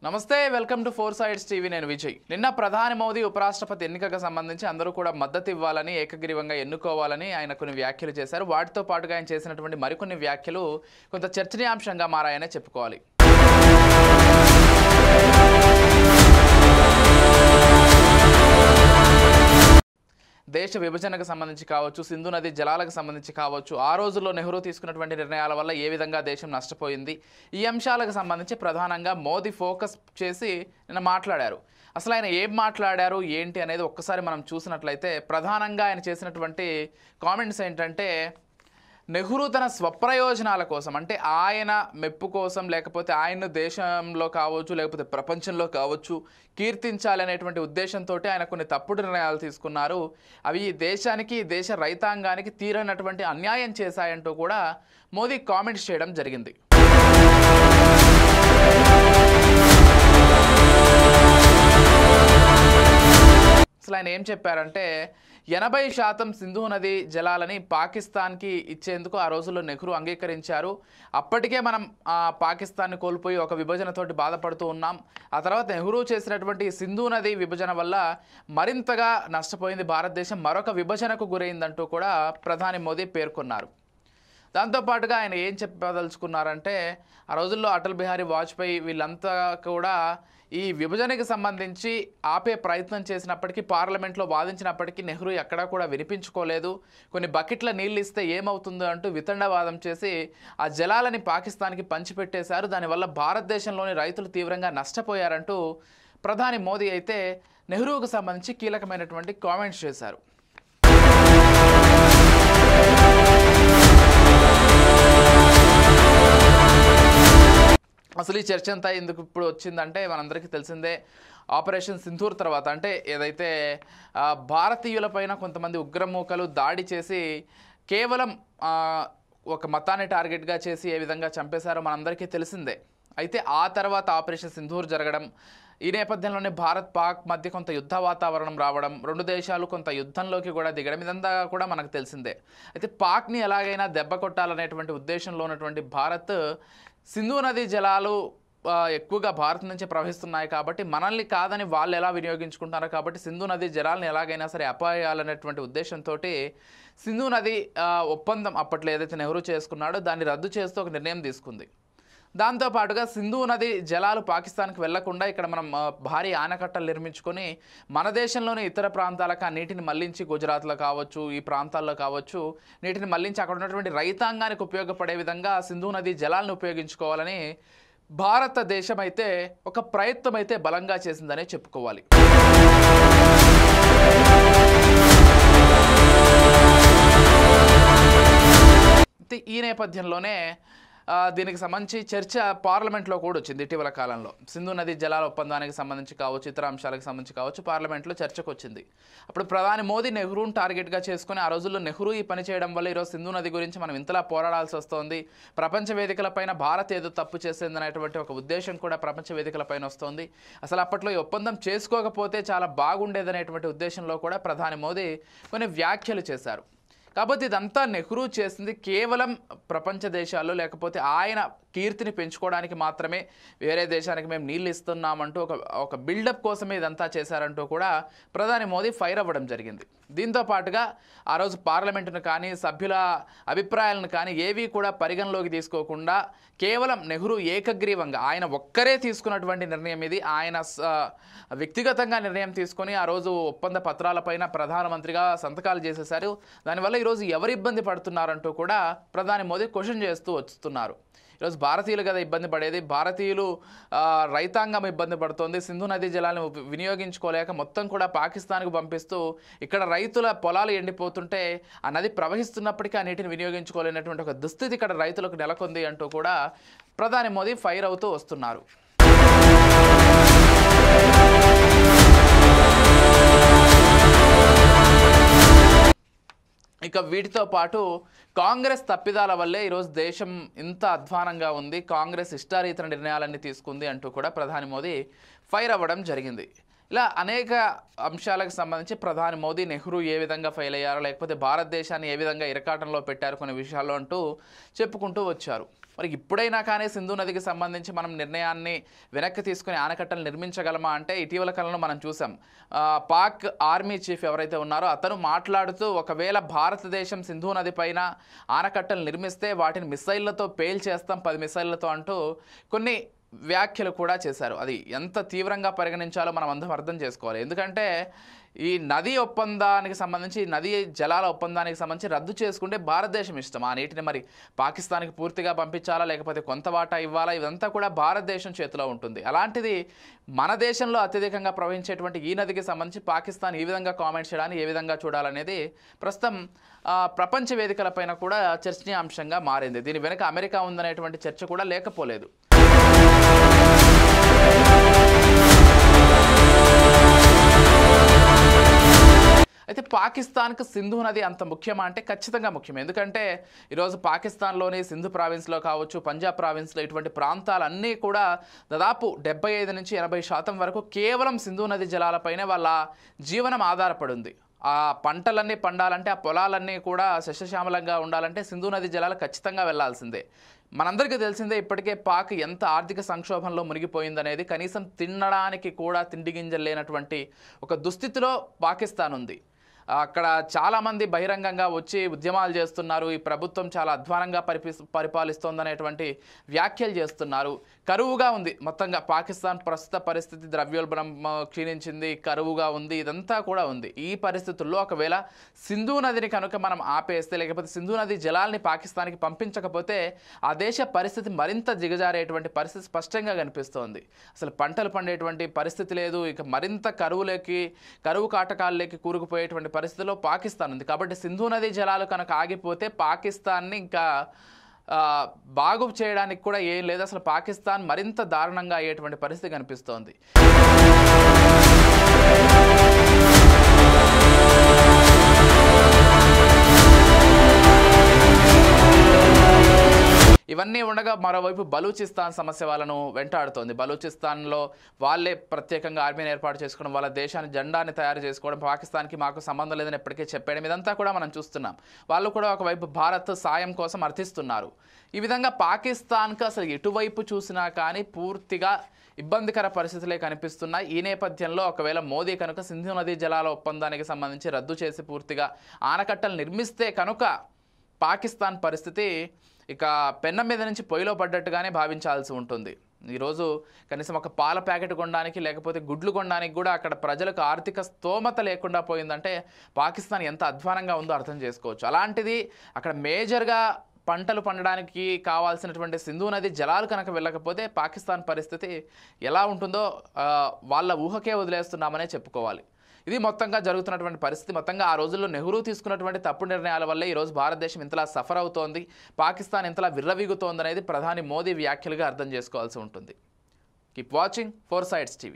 నమస్తే welcome to four sides TV నేను విజయ్ నిన్న ప్రధాని మోదీ ఉపరాష్ట్రపతి ఎన్నికకు సంబంధించి అందరూ కూడా మద్దతు ఇవ్వాలని ఏకగ్రీవంగా ఎన్నుకోవాలని ఆయన కొన్ని వ్యాఖ్యలు చేశారు వాటితో పాటుగా ఆయన చేసినటువంటి మరికొన్ని వ్యాఖ్యలు కొంత చర్చనీయాంశంగా మారాయనే చెప్పుకోవాలి దేశ విభజనకు సంబంధించి కావచ్చు సింధు నది జలాలకు సంబంధించి కావచ్చు ఆ రోజుల్లో నెహ్రూ తీసుకున్నటువంటి నిర్ణయాల వల్ల ఏ విధంగా దేశం నష్టపోయింది ఈ అంశాలకు సంబంధించి ప్రధానంగా మోదీ ఫోకస్ చేసి నిన్న మాట్లాడారు అసలు ఆయన ఏం మాట్లాడారు ఏంటి అనేది ఒక్కసారి మనం చూసినట్లయితే ప్రధానంగా ఆయన చేసినటువంటి కామెంట్స్ ఏంటంటే నెహ్రూ తన స్వప్రయోజనాల కోసం అంటే ఆయన మెప్పు కోసం లేకపోతే ఆయన దేశంలో కావచ్చు లేకపోతే ప్రపంచంలో కావచ్చు కీర్తించాలనేటువంటి ఉద్దేశంతో ఆయన కొన్ని తప్పుడు నిర్ణయాలు తీసుకున్నారు అవి దేశానికి దేశ రైతాంగానికి తీరనటువంటి అన్యాయం చేశాయంటూ కూడా మోదీ కామెంట్స్ చేయడం జరిగింది అసలు ఆయన ఏం చెప్పారంటే 80% సింధు నది జలాలని పాకిస్తాన్కి ఇచ్చేందుకు ఆ రోజుల్లో నెహ్రూ అంగీకరించారు అప్పటికే మనం పాకిస్తాన్ని కోల్పోయి ఒక విభజనతోటి బాధపడుతూ ఉన్నాం ఆ తర్వాత నెహ్రూ చేసినటువంటి సింధు నది విభజన వల్ల మరింతగా నష్టపోయింది భారతదేశం మరొక విభజనకు గురైందంటూ కూడా ప్రధాని మోదీ పేర్కొన్నారు దాంతోపాటుగా ఆయన ఏం చెప్పదలుచుకున్నారంటే ఆ రోజుల్లో అటల్ బిహారీ వాజ్పేయి వీళ్ళంతా కూడా ఈ విభజనకి సంబంధించి ఆపే ప్రయత్నం చేసినప్పటికీ పార్లమెంట్లో వాదించినప్పటికీ నెహ్రూ ఎక్కడా కూడా వినిపించుకోలేదు కొన్ని బకెట్ల నీళ్ళు ఇస్తే ఏమవుతుందో అంటూ వితండవాదం చేసి ఆ జలాలని పాకిస్తాన్కి పంచిపెట్టేశారు దానివల్ల భారతదేశంలోని రైతులు తీవ్రంగా నష్టపోయారంటూ ప్రధాని మోదీ అయితే నెహ్రూకు సంబంధించి కీలకమైనటువంటి కామెంట్స్ చేశారు అసలు ఈ చర్చ అంతా ఎందుకు ఇప్పుడు వచ్చిందంటే మనందరికీ తెలిసిందే ఆపరేషన్ సింధూర్ తర్వాత అంటే ఏదైతే భారతీయులపైన కొంతమంది ఉగ్రమూకలు దాడి చేసి కేవలం ఒక మతాన్ని టార్గెట్గా చేసి ఏ విధంగా చంపేశారో మనందరికీ తెలిసిందే అయితే ఆ తర్వాత ఆపరేషన్ సింధూర్ జరగడం ఈ నేపథ్యంలోనే భారత్ పాక్ మధ్య కొంత యుద్ధ వాతావరణం రావడం రెండు దేశాలు కొంత యుద్ధంలోకి కూడా దిగడం ఇదంతా కూడా మనకు తెలిసిందే అయితే పాక్ని ఎలాగైనా దెబ్బ కొట్టాలనేటువంటి ఉద్దేశంలో ఉన్నటువంటి భారత్ సింధు నది జలాలు ఎక్కువగా భారత్ నుంచి ప్రవహిస్తున్నాయి కాబట్టి మనల్ని కాదని వాళ్ళు ఎలా వినియోగించుకుంటున్నారు కాబట్టి సింధు నది జలాలను ఎలాగైనా సరే అపాయాలనేటువంటి ఉద్దేశంతో సింధు నది ఒప్పందం అప్పట్లో ఏదైతే నెహ్రూ చేసుకున్నాడో దాన్ని రద్దు చేస్తూ ఒక నిర్ణయం తీసుకుంది దాంతోపాటుగా సింధు నది జలాలు పాకిస్తాన్కి వెళ్లకుండా ఇక్కడ మనం భారీ ఆనకట్టలు నిర్మించుకొని మన దేశంలోని ఇతర ప్రాంతాలకు ఆ నీటిని మళ్లించి గుజరాత్లో కావచ్చు ఈ ప్రాంతాల్లో కావచ్చు నీటిని మళ్లించి అక్కడ ఉన్నటువంటి రైతాంగానికి ఉపయోగపడే విధంగా సింధు నది జలాలను ఉపయోగించుకోవాలని భారతదేశం అయితే ఒక ప్రయత్నం అయితే బలంగా చేసిందనే చెప్పుకోవాలి ఈ నేపథ్యంలోనే దీనికి సంబంధించి చర్చ పార్లమెంట్లో కూడా వచ్చింది ఇటీవల కాలంలో సింధు నది జలాల ఒప్పందానికి సంబంధించి కావచ్చు ఇతర అంశాలకు సంబంధించి కావచ్చు పార్లమెంట్లో చర్చకు వచ్చింది అప్పుడు ప్రధాని మోదీ నెహ్రూను టార్గెట్గా చేసుకుని ఆ రోజుల్లో నెహ్రూ ఈ పని చేయడం వల్ల ఈరోజు సింధు నది గురించి మనం ఇంతలా పోరాడాల్సి వస్తోంది ప్రపంచ వేదికలపైన భారత్ ఏదో తప్పు చేసిందనేటువంటి ఒక ఉద్దేశం కూడా ప్రపంచ వేదికలపైన వస్తోంది అసలు అప్పట్లో ఈ ఒప్పందం చేసుకోకపోతే చాలా బాగుండేదనేటువంటి ఉద్దేశంలో కూడా ప్రధాని మోదీ కొన్ని వ్యాఖ్యలు చేశారు కాబట్టి ఇదంతా నెహ్రూ చేసింది కేవలం ప్రపంచ దేశాల్లో లేకపోతే ఆయన కీర్తిని పెంచుకోవడానికి మాత్రమే వేరే దేశానికి మేము నీళ్ళు ఇస్తున్నామంటూ ఒక బిల్డప్ కోసమే ఇదంతా చేశారంటూ కూడా ప్రధాని మోదీ ఫైర్ అవ్వడం జరిగింది దీంతో పాటుగా ఆ రోజు పార్లమెంటును కానీ సభ్యుల అభిప్రాయాలను కానీ ఏవి కూడా పరిగణలోకి తీసుకోకుండా కేవలం నెహ్రూ ఏకగ్రీవంగా ఆయన ఒక్కరే తీసుకున్నటువంటి నిర్ణయం ఇది ఆయన వ్యక్తిగతంగా నిర్ణయం తీసుకొని ఆ రోజు ఒప్పంద పత్రాలపైన ప్రధానమంత్రిగా సంతకాలు చేసేశారు దానివల్ల ఈరోజు ఎవరు ఇబ్బంది పడుతున్నారంటూ కూడా ప్రధాని మోదీ క్వశ్చన్ చేస్తూ వస్తున్నారు ఈరోజు భారతీయులు కదా ఇబ్బంది పడేది భారతీయులు రైతాంగం ఇబ్బంది పడుతోంది సింధు నదీ జలాలను వినియోగించుకోలేక మొత్తం కూడా పాకిస్తాన్కు పంపిస్తూ ఇక్కడ రైతుల పొలాలు ఎండిపోతుంటే ఆ నది ప్రవహిస్తున్నప్పటికీ ఆ నీటిని వినియోగించుకోలేనటువంటి ఒక దుస్థితి ఇక్కడ రైతులకు నెలకొంది అంటూ కూడా ప్రధాని మోదీ ఫైర్ అవుతూ వస్తున్నారు ఇక వీటితో పాటు కాంగ్రెస్ తప్పిదాల వల్లే ఈరోజు దేశం ఇంత అధ్వానంగా ఉంది కాంగ్రెస్ ఇష్టారీతన నిర్ణయాలన్నీ తీసుకుంది అంటూ కూడా ప్రధాని మోదీ ఫైర్ అవ్వడం జరిగింది ఇలా అనేక అంశాలకు సంబంధించి ప్రధాని మోదీ నెహ్రూ ఏ విధంగా ఫెయిల్ అయ్యారో లేకపోతే భారతదేశాన్ని ఏ విధంగా ఇరకాటంలో పెట్టారు కొన్ని విషయాల్లో అంటూ చెప్పుకుంటూ వచ్చారు మరి ఇప్పుడైనా కానీ సింధు నదికి సంబంధించి మనం నిర్ణయాన్ని వెనక్కి తీసుకుని ఆనకట్టలు నిర్మించగలమా అంటే ఇటీవల కాలంలో మనం చూసాం. పాక్ ఆర్మీ చీఫ్ ఎవరైతే ఉన్నారో అతను మాట్లాడుతూ ఒకవేళ భారతదేశం సింధు నది పైన ఆనకట్టలు నిర్మిస్తే వాటిని మిసైళ్లతో పేల్చేస్తాం 10 మిసైళ్లతో అంటూ కొన్ని వ్యాఖ్యలు కూడా చేశారు. అది ఎంత తీవ్రంగా పరిగణించాలో మనం అందరం అర్థం చేసుకోవాలి. ఎందుకంటే ఈ నదీ ఒప్పందానికి సంబంధించి నదీ జలాల ఒప్పందానికి సంబంధించి రద్దు చేసుకుంటే భారతదేశం ఇష్టం. ఆ నీటిని మరి పాకిస్తాన్కి పూర్తిగా పంపించాలా లేకపోతే కొంత వాటా ఇవ్వాలా, ఇదంతా కూడా భారతదేశం చేతిలో ఉంటుంది. అలాంటిది మన దేశంలో అత్యధికంగా ప్రవహించేటువంటి ఈ నదికి సంబంధించి పాకిస్తాన్ ఈ విధంగా కామెంట్ చేయడాన్ని ఏ విధంగా చూడాలనేది ప్రస్తుతం ప్రపంచ వేదికలపైన కూడా చర్చనీయాంశంగా మారింది. దీని వెనుక అమెరికా ఉందనేటువంటి చర్చ కూడా లేకపోలేదు. అయితే పాకిస్తాన్కు సింధు నది అంత ముఖ్యమా అంటే ఖచ్చితంగా ముఖ్యం. ఎందుకంటే ఈరోజు పాకిస్తాన్లోని సింధు ప్రావిన్స్లో కావచ్చు, పంజాబ్ ప్రావిన్స్లో ఇటువంటి ప్రాంతాలన్నీ కూడా దాదాపు 75 నుంచి 80% వరకు కేవలం సింధు నది జలాలపైనే వాళ్ళ జీవనం ఆధారపడి ఉంది. ఆ పంటలన్నీ పండాలంటే, ఆ పొలాలన్నీ కూడా సస్యశ్యామలంగా ఉండాలంటే సింధు నది జలాలు ఖచ్చితంగా వెళ్లాల్సిందే. మనందరికీ తెలిసిందే ఇప్పటికే పాక్ ఎంత ఆర్థిక సంక్షోభంలో మునిగిపోయిందనేది. కనీసం తినడానికి కూడా తిండి గింజలు లేనటువంటి ఒక దుస్థితిలో పాకిస్తాన్ ఉంది. అక్కడ చాలామంది బహిరంగంగా వచ్చి ఉద్యమాలు చేస్తున్నారు. ఈ ప్రభుత్వం చాలా అధ్వానంగా పరిపాలిస్తోందనేటువంటి వ్యాఖ్యలు చేస్తున్నారు. కరువుగా ఉంది మొత్తంగా పాకిస్తాన్ ప్రస్తుత పరిస్థితి. ద్రవ్యోల్బణం క్షీణించింది, కరువుగా ఉంది, ఇదంతా కూడా ఉంది. ఈ పరిస్థితుల్లో ఒకవేళ సింధు నదిని కనుక మనం ఆపేస్తే, లేకపోతే సింధు నది జలాల్ని పాకిస్తాన్కి పంపించకపోతే ఆ దేశ పరిస్థితి మరింత దిగజారేటువంటి పరిస్థితి స్పష్టంగా కనిపిస్తోంది. అసలు పంటలు పండేటువంటి పరిస్థితి లేదు. ఇక మరింత కరువు కాటకాల్లోకి కూరుకుపోయేటువంటి పరిస్థితిలో పాకిస్తాన్ ఉంది. కాబట్టి సింధు నది జలాలు కనుక ఆగిపోతే పాకిస్తాన్ని ఇంకా బాగు చేయడానికి కూడా ఏం లేదు. అసలు పాకిస్తాన్ మరింత దారుణంగా అయ్యేటువంటి పరిస్థితి కనిపిస్తోంది. ఇవన్నీ ఉండగా మరోవైపు బలూచిస్తాన్ సమస్య వాళ్ళను వెంటాడుతోంది. బలూచిస్తాన్లో వాళ్ళే ప్రత్యేకంగా ఆర్మీని ఏర్పాటు చేసుకోవడం, వాళ్ళ దేశాన్ని జెండాని తయారు చేసుకోవడం, పాకిస్తాన్కి మాకు సంబంధం లేదని ఎప్పటికీ చెప్పేయడం, ఇదంతా కూడా మనం చూస్తున్నాం. వాళ్ళు కూడా ఒకవైపు భారత్ సాయం కోసం అర్థిస్తున్నారు. ఈ విధంగా పాకిస్తాన్కి అసలు ఎటువైపు చూసినా కానీ పూర్తిగా ఇబ్బందికర పరిస్థితులే కనిపిస్తున్నాయి. ఈ నేపథ్యంలో ఒకవేళ మోదీ కనుక సింధు నదీ జలాల ఒప్పందానికి సంబంధించి రద్దు చేసి పూర్తిగా ఆనకట్టలు నిర్మిస్తే కనుక పాకిస్తాన్ పరిస్థితి ఇక పెన్నం మీద నుంచి పొయ్యిలో పడ్డట్టుగానే భావించాల్సి ఉంటుంది. ఈరోజు కనీసం ఒక పాల ప్యాకెట్ కొనడానికి లేకపోతే గుడ్లు కొనడానికి కూడా అక్కడ ప్రజలకు ఆర్థిక స్తోమత లేకుండా పోయిందంటే పాకిస్తాన్ ఎంత అధ్వానంగా ఉందో అర్థం చేసుకోవచ్చు. అలాంటిది అక్కడ మేజర్గా పంటలు పండడానికి కావాల్సినటువంటి సింధు నది జలాలు కనుక వెళ్ళకపోతే పాకిస్తాన్ పరిస్థితి ఎలా ఉంటుందో వాళ్ళ ఊహకే వదిలేస్తున్నామనే చెప్పుకోవాలి. ఇది మొత్తంగా జరుగుతున్నటువంటి పరిస్థితి. మొత్తంగా ఆ రోజుల్లో నెహ్రూ తీసుకున్నటువంటి తప్పుడు నిర్ణయాల వల్లే ఈరోజు భారతదేశం ఇంతలా సఫర్ అవుతోంది, పాకిస్తాన్ ఇంతలా విర్రవీగుతోందనేది ప్రధాని మోదీ వ్యాఖ్యలుగా అర్థం చేసుకోవాల్సి ఉంటుంది. Keep watching 4 Sides TV.